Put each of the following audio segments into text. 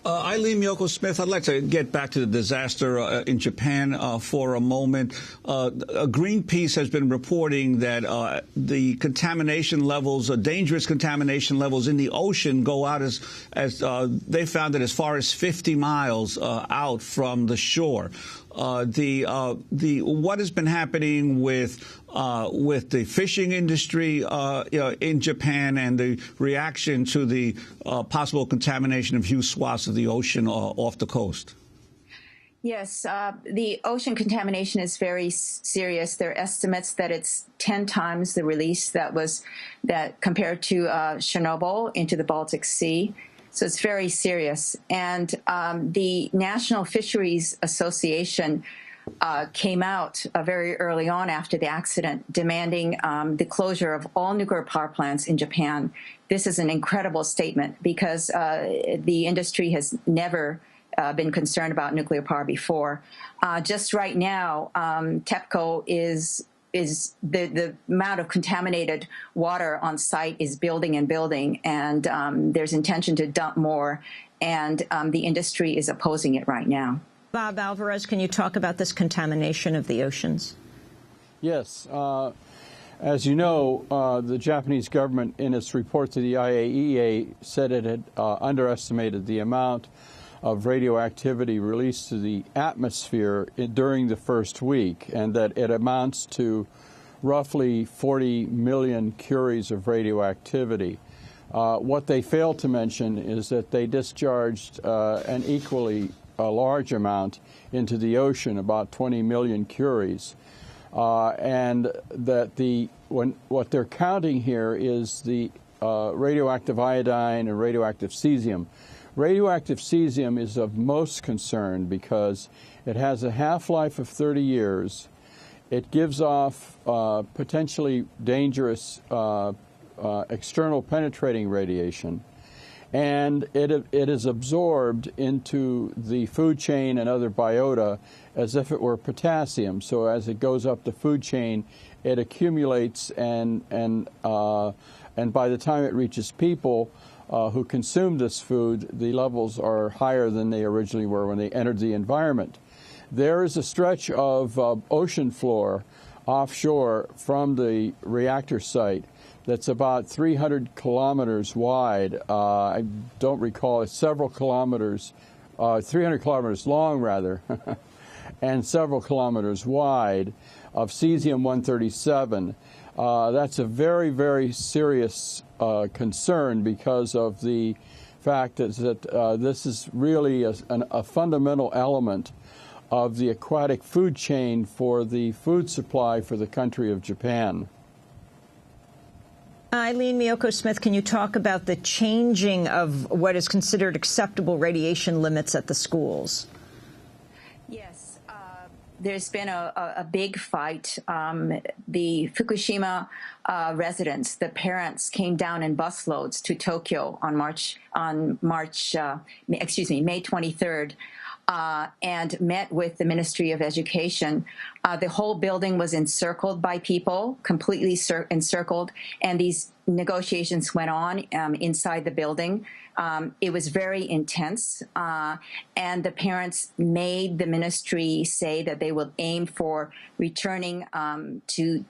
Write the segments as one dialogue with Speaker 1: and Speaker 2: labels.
Speaker 1: Αϊλίν Μιόκο Smith, I'd like to get back to the disaster in Japan for a moment. Greenpeace has been reporting that the contamination levels, dangerous contamination levels in the ocean go out as they found it as far as 50 miles out from the shore. What has been happening with the fishing industry in Japan and the reaction to the possible contamination of huge swaths of the ocean off the coast?
Speaker 2: Yes, the ocean contamination is very serious. There are estimates that it's 10 times the release that compared to Chernobyl into the Baltic Sea. So it's very serious. And the National Fisheries Association came out very early on after the accident, demanding the closure of all nuclear power plants in Japan. This is an incredible statement because the industry has never been concerned about nuclear power before. Just right now, TEPCO is the amount of contaminated water on site is building and building, and there's intention to dump more, and the industry is opposing it right now.
Speaker 3: Bob Alvarez, can you talk about this contamination of the oceans?
Speaker 4: Yes. As you know, the Japanese government, in its report to the IAEA, said it had underestimated the amount of radioactivity released to the atmosphere during the first week, and that it amounts to roughly 40 million curies of radioactivity. What they failed to mention is that they discharged an equally large amount into the ocean, about 20 million curies, and that what they're counting here is the radioactive iodine and radioactive cesium. Radioactive cesium is of most concern because it has a half-life of 30 years. It gives off potentially dangerous external penetrating radiation, and it is absorbed into the food chain and other biota as if it were potassium. So as it goes up the food chain, it accumulates, and by the time it reaches people who consume this food, the levels are higher than they originally were when they entered the environment. There is a stretch of ocean floor offshore from the reactor site that's about 300 kilometers wide. I don't recall, it's several kilometers, 300 kilometers long rather, and several kilometers wide of cesium-137. That's a very, very serious concern because of the fact that this is really a fundamental element of the aquatic food chain for the food supply for the country of Japan.
Speaker 3: Αϊλίν Μιόκο Smith, can you talk about the changing of what is considered acceptable radiation limits at the schools?
Speaker 2: Yes. There's been a big fight. The Fukushima residents, the parents, came down in busloads to Tokyo on May 23rd. And met with the Ministry of Education. The whole building was encircled by people, completely encircled, and these negotiations went on inside the building. It was very intense, and the parents made the ministry say that they will aim for returning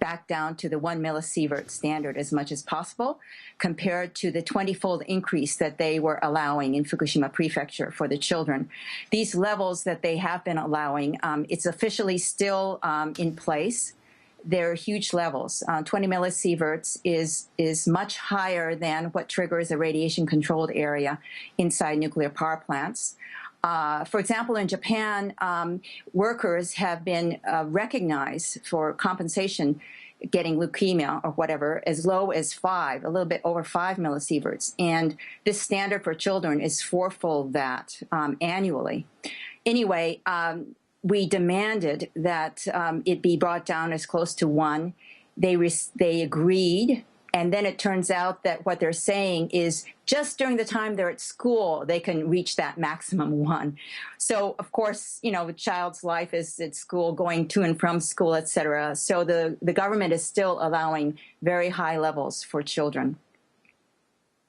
Speaker 2: back down to the 1 millisievert standard as much as possible, compared to the 20-fold increase that they were allowing in Fukushima Prefecture for the children. These levels that they have been allowing, it's officially still in place. They're huge levels. 20 millisieverts is much higher than what triggers a radiation-controlled area inside nuclear power plants. For example, in Japan, workers have been recognized for compensation, getting leukemia or whatever, as low as 5, a little bit over 5 millisieverts. And this standard for children is fourfold that annually. Anyway, we demanded that it be brought down as close to 1. They agreed, and then it turns out that what they're saying is just during the time they're at school, they can reach that maximum 1. So, of course, you know, the child's life is at school, going to and from school, et cetera. So the government is still allowing very high levels for children.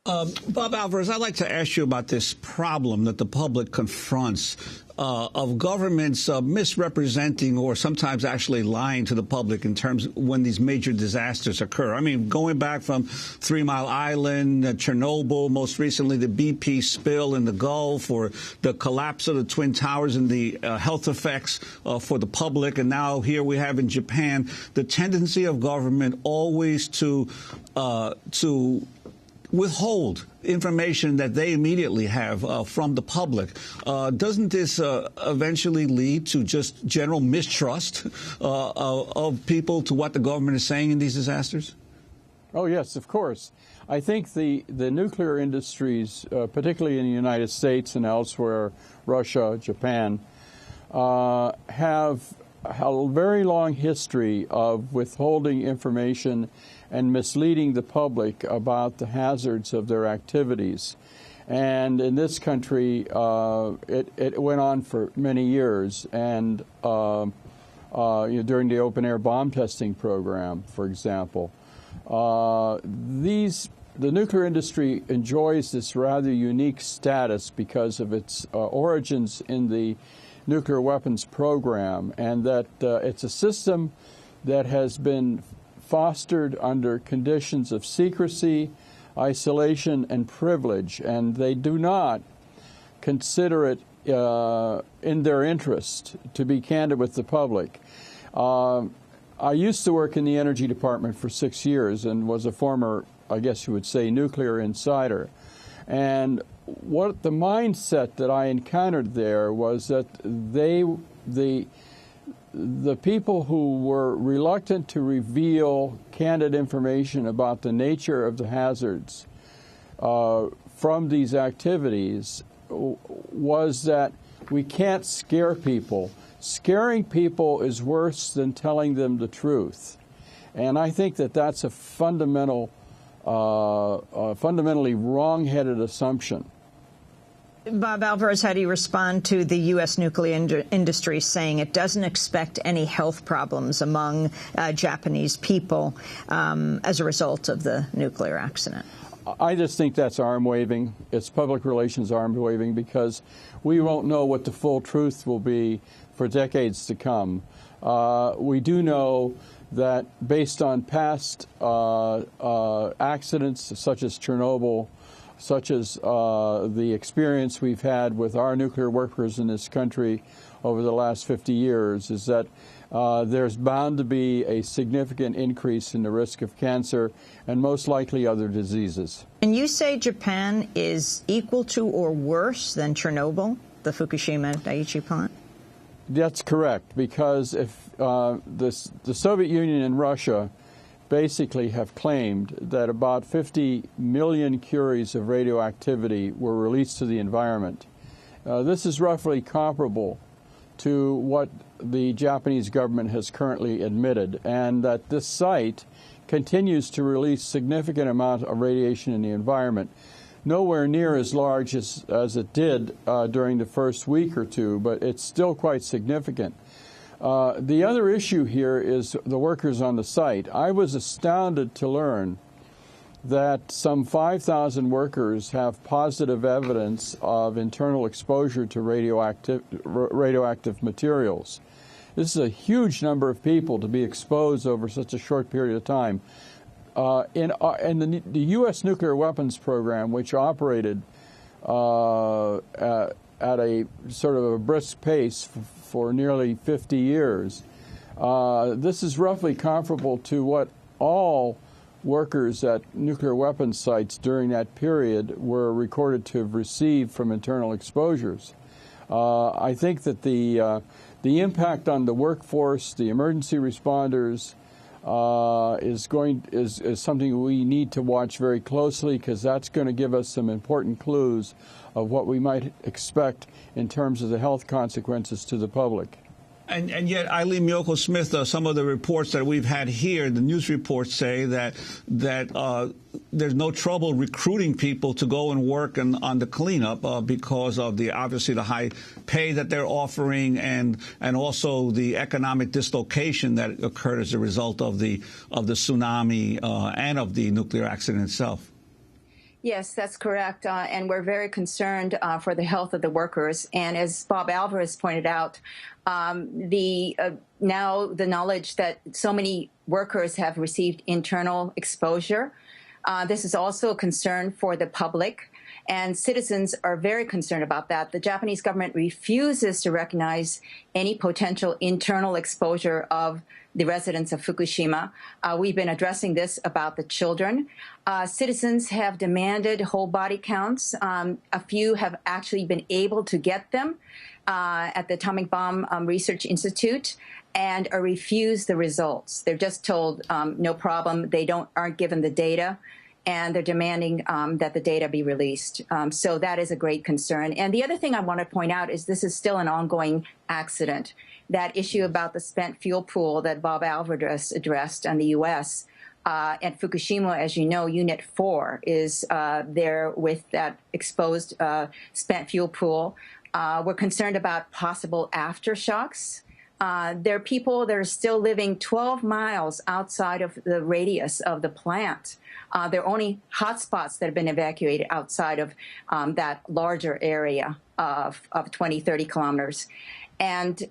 Speaker 1: Bob Alvarez, I'd like to ask you about this problem that the public confronts of governments misrepresenting or sometimes actually lying to the public in terms of when these major disasters occur. I mean, going back from 3 Mile Island, Chernobyl, most recently the BP spill in the Gulf, or the collapse of the Twin Towers and the health effects for the public. And now here we have in Japan the tendency of government always to withhold information that they immediately have from the public. Doesn't this eventually lead to just general mistrust of people to what the government is saying in these disasters?
Speaker 4: Oh, yes, of course. I think the nuclear industries, particularly in the United States and elsewhere, Russia, Japan, have a very long history of withholding information and misleading the public about the hazards of their activities. And in this country, it went on for many years. And during the open-air bomb testing program, for example, the nuclear industry enjoys this rather unique status because of its origins in the nuclear weapons program, and that it's a system that has been fostered under conditions of secrecy, isolation, and privilege, and they do not consider it in their interest to be candid with the public. I used to work in the Energy Department for 6 years and was a former, I guess you would say, nuclear insider. And what the mindset that I encountered there was that the people who were reluctant to reveal candid information about the nature of the hazards from these activities was that we can't scare people. Scaring people is worse than telling them the truth. And I think that that's a fundamentally wrong-headed assumption.
Speaker 3: Bob Alvarez, how do you respond to the U.S. nuclear industry saying it doesn't expect any health problems among Japanese people as a result of the nuclear accident?
Speaker 4: I just think that's arm-waving. It's public relations arm-waving, because we won't know what the full truth will be for decades to come. We do know that based on past accidents such as Chernobyl, such as the experience we've had with our nuclear workers in this country over the last 50 years, is that there's bound to be a significant increase in the risk of cancer and most likely other diseases.
Speaker 3: And you say Japan is equal to or worse than Chernobyl, the Fukushima Daiichi plant?
Speaker 4: That's correct, because if the Soviet Union and Russia basically have claimed that about 50 million curies of radioactivity were released to the environment. This is roughly comparable to what the Japanese government has currently admitted, and that this site continues to release significant amount of radiation in the environment. Nowhere near as large as it did during the first week or two, but it's still quite significant. The other issue here is the workers on the site. I was astounded to learn that some 5,000 workers have positive evidence of internal exposure to radioactive materials. This is a huge number of people to be exposed over such a short period of time. In the U.S. nuclear weapons program, which operated at a sort of a brisk pace for nearly 50 years, this is roughly comparable to what all workers at nuclear weapons sites during that period were recorded to have received from internal exposures. I think that the impact on the workforce, the emergency responders, is something we need to watch very closely, because that's going to give us some important clues of what we might expect in terms of the health consequences to the public.
Speaker 1: And yet, Αϊλίν Μιόκο Σμιθ, some of the reports that we've had here, the news reports say that there's no trouble recruiting people to go and work on the cleanup because of obviously the high pay that they're offering, and also the economic dislocation that occurred as a result of the tsunami and of the nuclear accident itself.
Speaker 2: Yes, that's correct. And we're very concerned for the health of the workers. And as Bob Alvarez pointed out, now the knowledge that so many workers have received internal exposure, this is also a concern for the public. And citizens are very concerned about that. The Japanese government refuses to recognize any potential internal exposure of the residents of Fukushima. We've been addressing this about the children. Citizens have demanded whole body counts. A few have actually been able to get them at the Atomic Bomb Research Institute and are refused the results. They're just told no problem. They aren't given the data, and they're demanding that the data be released. So that is a great concern. And the other thing I want to point out is this is still an ongoing accident. That issue about the spent fuel pool that Bob Alvarez addressed on the U.S. At Fukushima, as you know, Unit 4 is there with that exposed spent fuel pool. We're concerned about possible aftershocks. There are people that are still living 12 miles outside of the radius of the plant. There are only hotspots that have been evacuated outside of that larger area of 20, 30 kilometers. And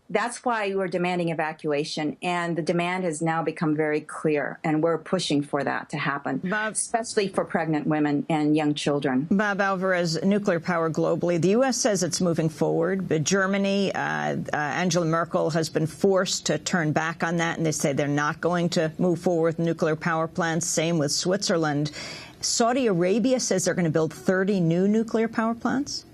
Speaker 2: that's why we're demanding evacuation. And the demand has now become very clear, and we're pushing for that to happen, especially for pregnant women and young children.
Speaker 3: Bob Alvarez, nuclear power globally. The U.S. says it's moving forward, but Germany, Angela Merkel has been forced to turn back on that, and they say they're not going to move forward with nuclear power plants. Same with Switzerland. Saudi Arabia says they're going to build 30 new nuclear power plants?